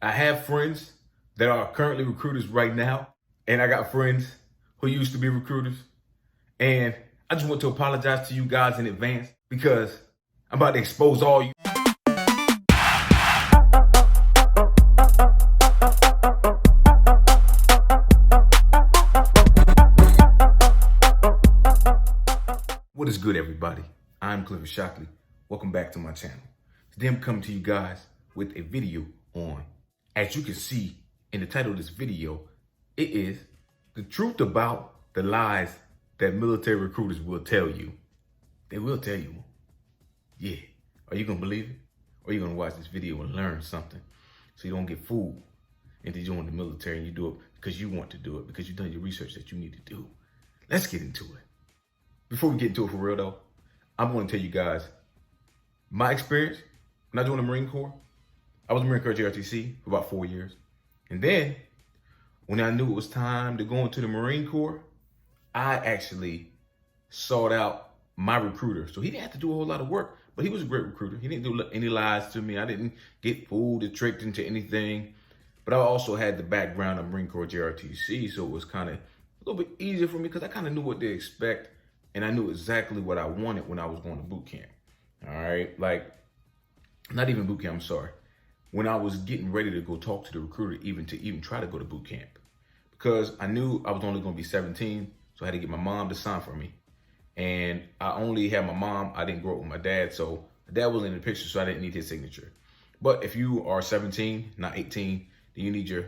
I have friends that are currently recruiters right now, and I got friends who used to be recruiters. And I just want to apologize to you guys in advance because I'm about to expose all you. What is good, everybody? I'm Clifford Shockley. Welcome back to my channel. Today I'm coming to you guys with a video on, as you can see in the title of this video, it is the truth about the lies that military recruiters will tell you. They will tell you. Yeah. Are you going to believe it? Or are you going to watch this video and learn something so you don't get fooled into joining the military and you do it because you want to do it, because you've done your research that you need to do? Let's get into it. Before we get into it for real though, I'm going to tell you guys my experience when I joined the Marine Corps. I was a Marine Corps JRTC for about 4 years. And then when I knew it was time to go into the Marine Corps, I actually sought out my recruiter. So he didn't have to do a whole lot of work, but he was a great recruiter. He didn't do any lies to me. I didn't get fooled or tricked into anything. But I also had the background of Marine Corps JRTC, so it was kind of a little bit easier for me because I kind of knew what to expect. And I knew exactly what I wanted when I was going to boot camp. All right, like not even boot camp, I'm sorry. When I was getting ready to go talk to the recruiter, even try to go to boot camp, because I knew I was only going to be 17, so I had to get my mom to sign for me. And I only had my mom. I didn't grow up with my dad, so my dad wasn't in the picture, so I didn't need his signature. But if you are 17, not 18, then you need your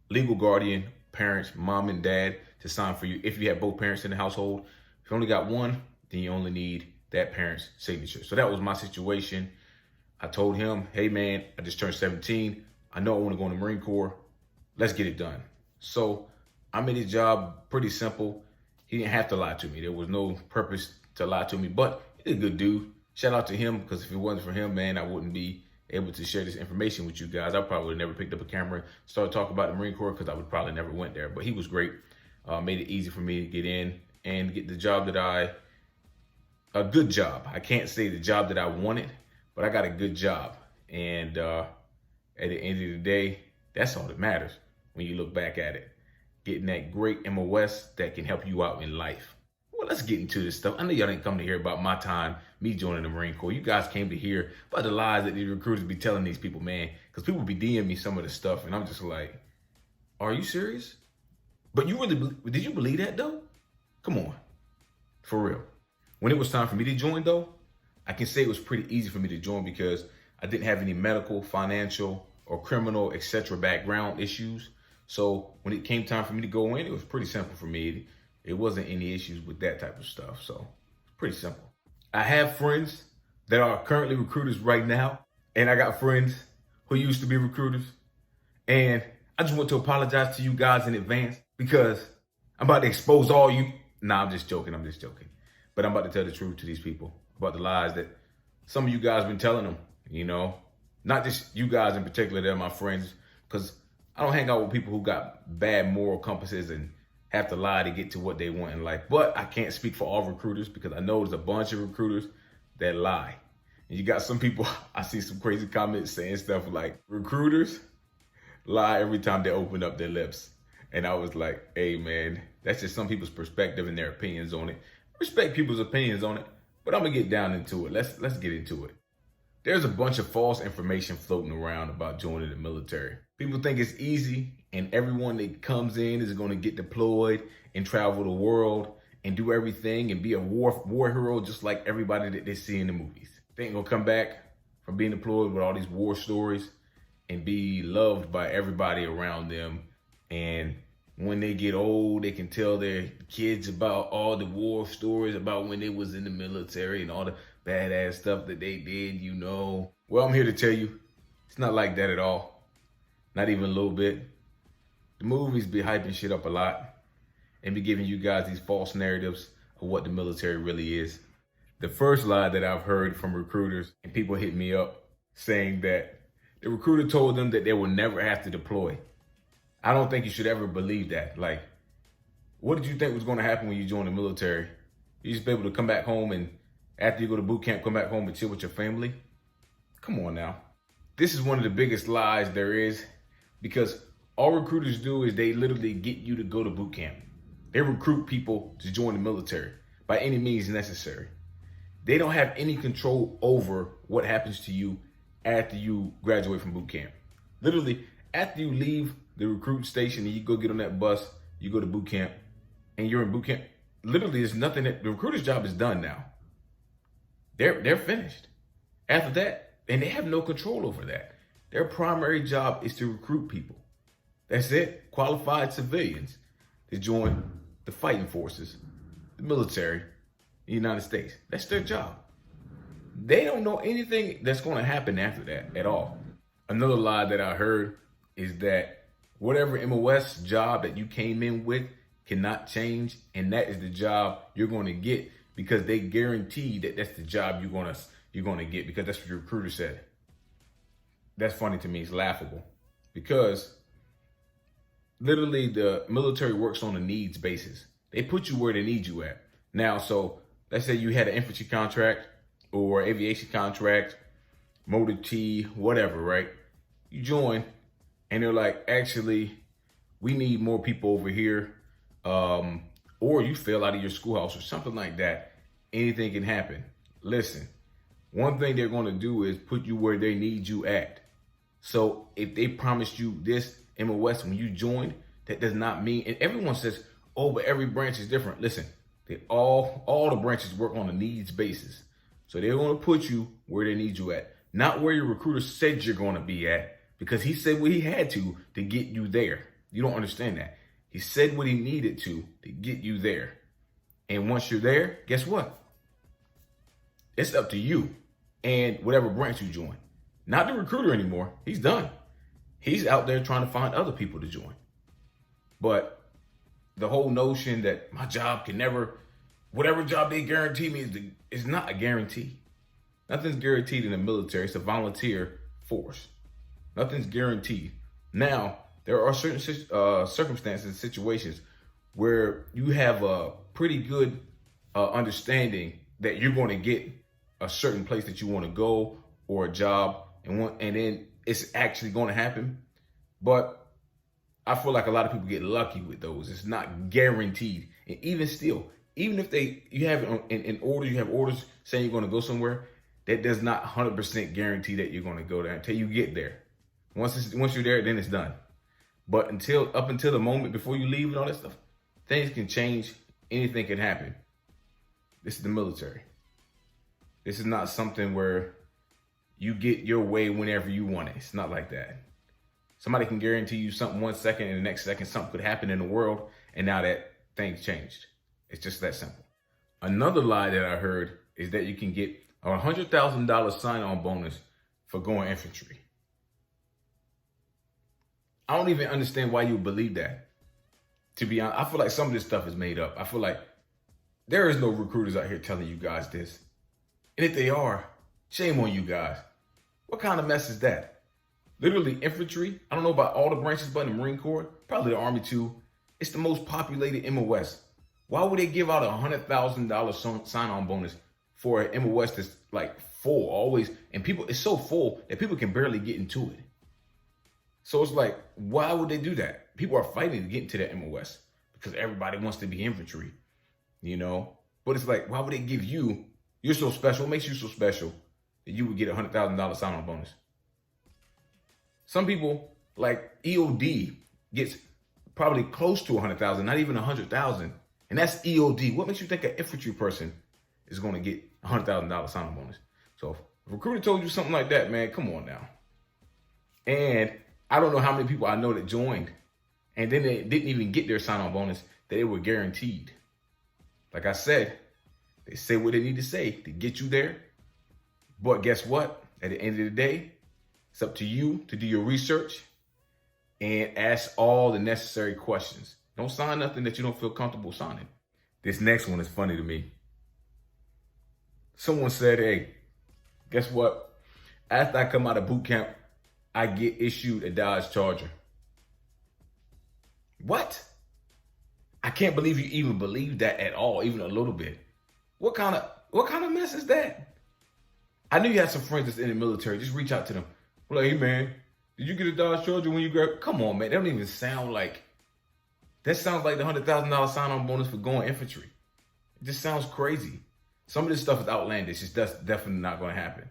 legal guardian, parents, mom and dad, to sign for you. If you have both parents in the household, if you only got one, then you only need that parent's signature. So that was my situation. I told him, hey man, I just turned 17. I know I want to go in the Marine Corps. Let's get it done. So I made his job pretty simple. He didn't have to lie to me. There was no purpose to lie to me, but he's a good dude. Shout out to him, because if it wasn't for him, man, I wouldn't be able to share this information with you guys. I probably would have never picked up a camera, started talking about the Marine Corps, because I would probably never went there. But he was great. Made it easy for me to get in and get the job that a good job. I can't say the job that I wanted, but I got a good job. And at the end of the day, that's all that matters when you look back at it. Getting that great MOS that can help you out in life. Well, let's get into this stuff. I know y'all didn't come to hear about my time, me joining the Marine Corps. You guys came to hear about the lies that these recruiters be telling these people, man. Because people be DMing me some of the stuff, and I'm just like, are you serious? But did you believe that though? Come on, for real. When it was time for me to join though, I can say it was pretty easy for me to join because I didn't have any medical, financial, or criminal, etc. background issues. So when it came time for me to go in, it was pretty simple for me. It wasn't any issues with that type of stuff. So it's pretty simple. I have friends that are currently recruiters right now, and I got friends who used to be recruiters. And I just want to apologize to you guys in advance because I'm about to expose all you. Nah, I'm just joking. But I'm about to tell the truth to these people about the lies that some of you guys been telling them, you know, not just you guys in particular, they're my friends, because I don't hang out with people who got bad moral compasses and have to lie to get to what they want in life. But I can't speak for all recruiters because I know there's a bunch of recruiters that lie. And you got some people, I see some crazy comments saying stuff like, recruiters lie every time they open up their lips. And I was like, hey man, that's just some people's perspective and their opinions on it. Respect people's opinions on it, but I'm gonna get down into it. Let's get into it. There's a bunch of false information floating around about joining the military. People think it's easy and everyone that comes in is gonna get deployed and travel the world and do everything and be a war hero just like everybody that they see in the movies. They ain't gonna come back from being deployed with all these war stories and be loved by everybody around them. And when they get old, they can tell their kids about all the war stories about when they was in the military and all the badass stuff that they did, you know. Well, I'm here to tell you, it's not like that at all. Not even a little bit. The movies be hyping shit up a lot and be giving you guys these false narratives of what the military really is. The first lie that I've heard from recruiters, and people hit me up saying that the recruiter told them that they will never have to deploy. I don't think you should ever believe that. Like, what did you think was going to happen when you joined the military? You just be able to come back home and after you go to boot camp, come back home and chill with your family? Come on now. This is one of the biggest lies there is. because all recruiters do is they literally get you to go to boot camp. They recruit people to join the military by any means necessary. They don't have any control over what happens to you after you graduate from boot camp. Literally, after you leave the recruit station and you go get on that bus, you go to boot camp, and you're in boot camp, literally there's nothing that the recruiter's job is done now. They're finished. After that, and they have no control over that. Their primary job is to recruit people. That's it. Qualified civilians to join the fighting forces, the military, the United States. That's their job. They don't know anything that's going to happen after that at all. Another lie that I heard is that whatever MOS job that you came in with cannot change, and that is the job you're going to get because they guarantee that that's the job you're going to get because that's what your recruiter said. That's funny to me. It's laughable because literally the military works on a needs basis. They put you where they need you at. Now, so let's say you had an infantry contract or aviation contract, motor T, whatever, right? You join and they're like, actually, we need more people over here. Or you fail out of your schoolhouse or something like that. Anything can happen. Listen, one thing they're going to do is put you where they need you at. So if they promised you this MOS when you joined, that does not mean, and everyone says, oh, but every branch is different. Listen, they all the branches work on a needs basis. So they're going to put you where they need you at, not where your recruiter said you're going to be at, because he said what he had to get you there. You don't understand that. He said what he needed to get you there. And once you're there, guess what? It's up to you and whatever branch you join. Not the recruiter anymore. He's done. He's out there trying to find other people to join. But the whole notion that my job can never, whatever job they guarantee me is not a guarantee. Nothing's guaranteed in the military. It's a volunteer force. Nothing's guaranteed. Now, there are certain circumstances, situations where you have a pretty good understanding that you're going to get a certain place that you want to go or a job, and then it's actually going to happen. But I feel like a lot of people get lucky with those. It's not guaranteed. And even still, even if you have orders saying you're going to go somewhere, that does not 100% guarantee that you're going to go there until you get there. Once you're there, then it's done. But up until the moment before you leave and all that stuff, things can change. Anything can happen. This is the military. This is not something where you get your way whenever you want it. It's not like that. Somebody can guarantee you something 1 second, and the next second something could happen in the world, and now that thing's changed. It's just that simple. Another lie that I heard is that you can get a $100,000 sign-on bonus for going infantry. I don't even understand why you believe that. To be honest, I feel like some of this stuff is made up. I feel like there is no recruiters out here telling you guys this. And if they are, shame on you guys. What kind of mess is that? Literally infantry, I don't know about all the branches, but in the Marine Corps, probably the Army too. It's the most populated MOS. Why would they give out a $100,000 sign-on bonus for an MOS that's like full always? And it's so full that people can barely get into it. So it's like, why would they do that? People are fighting to get into that MOS because everybody wants to be infantry, you know? But it's like, why would they give you, you're so special, what makes you so special that you would get a $100,000 sign-on bonus? Some people, like EOD, gets probably close to 100,000, not even 100,000. And that's EOD. What makes you think an infantry person is going to get a $100,000 sign-on bonus? So if a recruiter told you something like that, man, come on now. And I don't know how many people I know that joined and then they didn't even get their sign-on bonus that they were guaranteed. Like I said, they say what they need to say to get you there. But guess what? At the end of the day, it's up to you to do your research and ask all the necessary questions. Don't sign nothing that you don't feel comfortable signing. This next one is funny to me. Someone said, hey, guess what? After I come out of boot camp, I get issued a Dodge Charger. What? I can't believe you even believe that at all, even a little bit. What kind of mess is that? I knew you had some friends that's in the military. Just reach out to them. Well, like, hey man, Did you get a Dodge Charger when you graduated? Come on, man. That don't even sound like, that sounds like the $100,000 sign-on bonus for going infantry. It just sounds crazy. Some of this stuff is outlandish. It's just definitely not going to happen.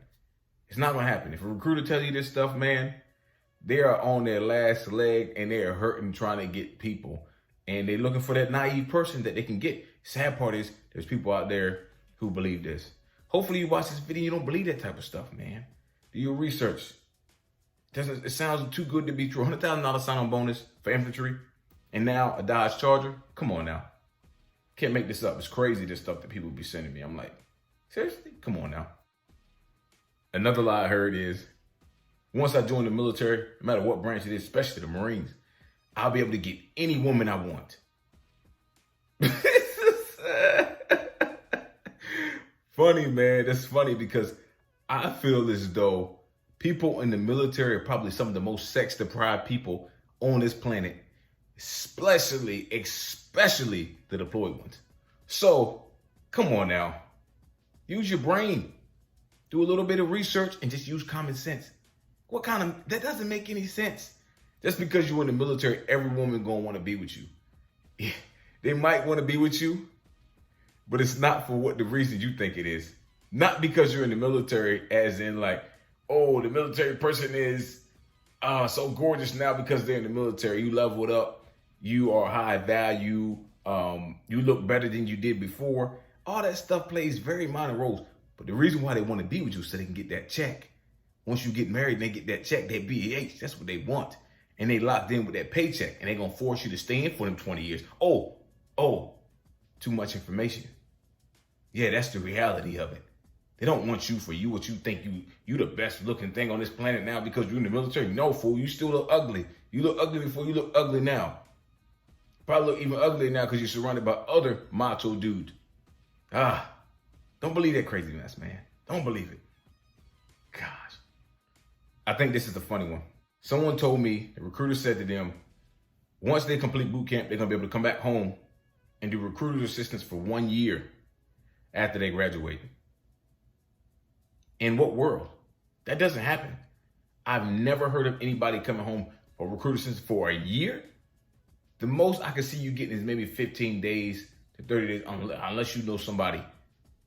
It's not going to happen. If a recruiter tells you this stuff, man, they are on their last leg and they are hurting trying to get people. And they're looking for that naive person that they can get. Sad part is there's people out there who believe this. Hopefully you watch this video and you don't believe that type of stuff, man. Do your research. It sounds too good to be true. $100,000 sign-on bonus for infantry. And now a Dodge Charger. Come on now. Can't make this up. It's crazy, this stuff that people be sending me. I'm like, seriously? Come on now. Another lie I heard is, once I join the military, no matter what branch it is, especially the Marines, I'll be able to get any woman I want. Funny, man. That's funny because I feel as though people in the military are probably some of the most sex-deprived people on this planet, especially the deployed ones. So, come on now. Use your brain. Do a little bit of research and just use common sense. That doesn't make any sense. Just because you're in the military, every woman gonna want to be with you. Yeah, they might want to be with you, but it's not for what the reason you think it is. Not because you're in the military, as in like, oh, the military person is so gorgeous now because they're in the military. You leveled up. You are high value. You look better than you did before. All that stuff plays very minor roles. But the reason why they want to be with you is so they can get that check. Once you get married and they get that check, that BAH, that's what they want. And they locked in with that paycheck. And they're going to force you to stay in for them 20 years. Oh, too much information. Yeah, that's the reality of it. They don't want you for you, what you think you the best looking thing on this planet now because you're in the military. No, fool, you still look ugly. You look ugly before you look ugly now. Probably look even uglier now because you're surrounded by other macho dudes. Don't believe that crazy mess, man. Don't believe it. Gosh. I think this is the funny one. Someone told me, the recruiter said to them, once they complete boot camp, they're going to be able to come back home and do recruiter assistance for 1 year after they graduate. In what world? That doesn't happen. I've never heard of anybody coming home for recruiter assistance for a year. The most I can see you getting is maybe 15 days to 30 days, unless you know somebody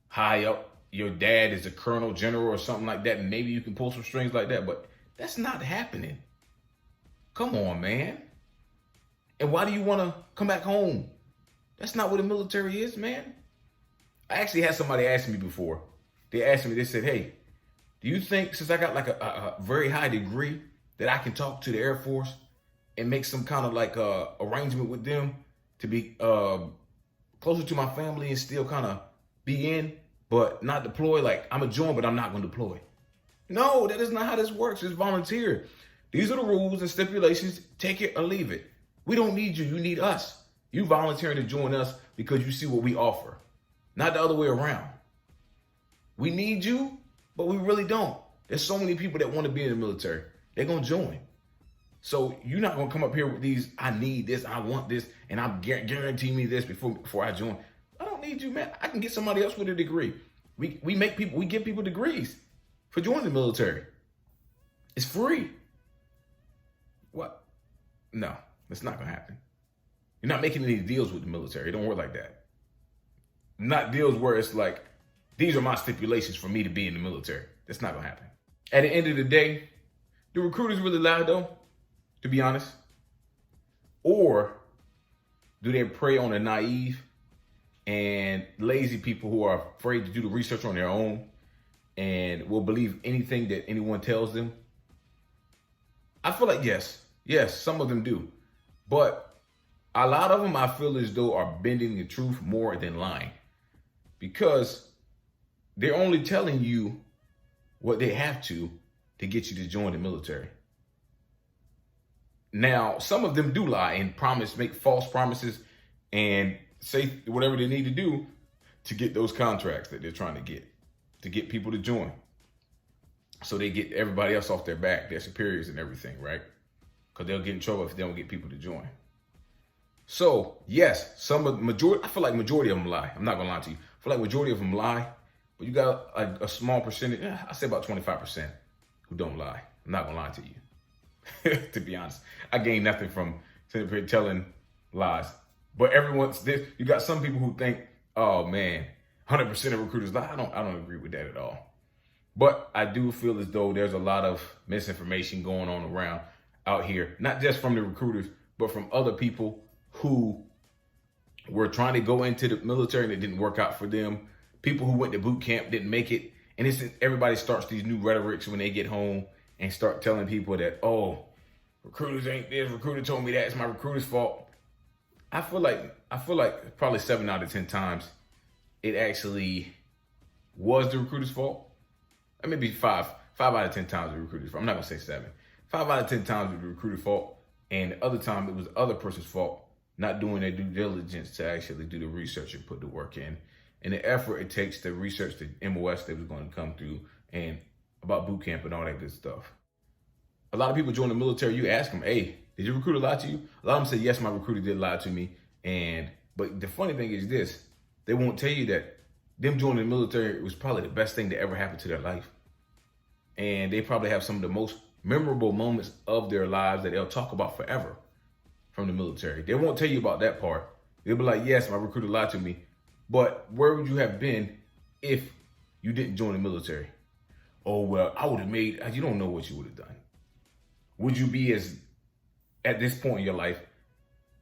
high up. Your dad is a colonel, general, or something like that, and maybe you can pull some strings like that, but that's not happening. Come on, man. And why do you want to come back home? That's not what the military is, man. I actually had somebody ask me before. They asked me, they said, hey, do you think since I got like a very high degree that I can talk to the Air Force and make some kind of like arrangement with them to be closer to my family and still kind of be in, but not deploy? Like, I'm a join, but I'm not going to deploy. No, that is not how this works. It's volunteer. These are the rules and stipulations. Take it or leave it. We don't need you. You need us. You volunteering to join us because you see what we offer, not the other way around. We need you, but we really don't. There's so many people that want to be in the military. They're going to join. So you're not going to come up here with these, I need this, I want this, and I'm guarantee me this before I join. I don't need you, man. I can get somebody else with a degree. We give people degrees for joining the military. It's free. What? No, that's not going to happen. You're not making any deals with the military. It don't work like that. Not deals where it's like, these are my stipulations for me to be in the military. That's not going to happen. At the end of the day, do recruiters really lie, though, to be honest? Or do they prey on the naive and lazy people who are afraid to do the research on their own and will believe anything that anyone tells them? I feel like yes, some of them do. But a lot of them I feel as though are bending the truth more than lying, because they're only telling you what they have to get you to join the military. Now, some of them do lie and make false promises and say whatever they need to do to get those contracts that they're trying to get people to join. So they get everybody else off their back, their superiors and everything, right? Because they'll get in trouble if they don't get people to join. So yes, I feel like majority of them lie. I'm not gonna lie to you. I feel like majority of them lie, but you got a small percentage, I say about 25% who don't lie. I'm not gonna lie to you. To be honest, I gained nothing from telling lies. But you got some people who think, oh man, 100% of recruiters lie. I don't agree with that at all. But I do feel as though there's a lot of misinformation going on around out here, not just from the recruiters, but from other people who were trying to go into the military and it didn't work out for them. People who went to boot camp didn't make it. And everybody starts these new rhetorics when they get home and start telling people that, oh, recruiters ain't this, recruiter told me that, it's my recruiter's fault. I feel like probably 7 out of 10 times it actually was the recruiter's fault. Or maybe 5 out of 10 times the recruiter's fault. I'm not gonna say 7. 5 out of 10 times it was the recruiter's fault, and the other time it was the other person's fault, not doing their due diligence to actually do the research and put the work in. And the effort it takes to research the MOS that was going to come through and about boot camp and all that good stuff. A lot of people join the military, you ask them, hey, did your recruiter lie to you? A lot of them say, yes, my recruiter did lie to me. But the funny thing is this, they won't tell you that them joining the military was probably the best thing that ever happened to their life. And they probably have some of the most memorable moments of their lives that they'll talk about forever from the military. They won't tell you about that part. They'll be like, yes, my recruiter lied to me. But where would you have been if you didn't join the military? Oh, well, I would have you don't know what you would have done. Would you be at this point in your life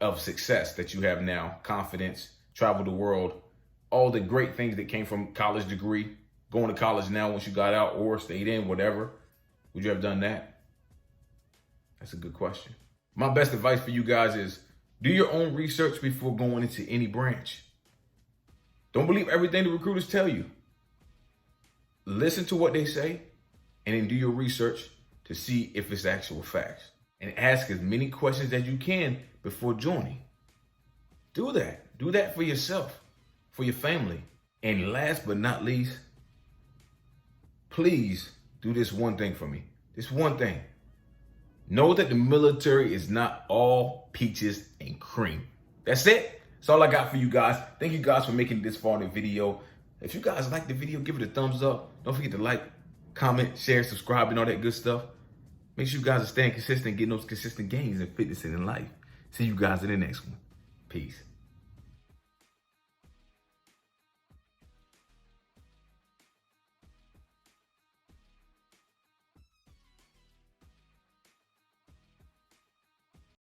of success that you have now, confidence, travel the world, all the great things that came from college degree, going to college now once you got out or stayed in, whatever, would you have done that? That's a good question. My best advice for you guys is do your own research before going into any branch. Don't believe everything the recruiters tell you. Listen to what they say and then do your research to see if it's actual facts. And ask as many questions as you can before joining. Do that. Do that for yourself, for your family. And last but not least, please do this one thing for me. This one thing. Know that the military is not all peaches and cream. That's it. That's all I got for you guys. Thank you guys for making it this far in the video. If you guys like the video, give it a thumbs up. Don't forget to like, comment, share, subscribe, and all that good stuff. Make sure you guys are staying consistent, getting those consistent gains in fitness and in life. See you guys in the next one. Peace.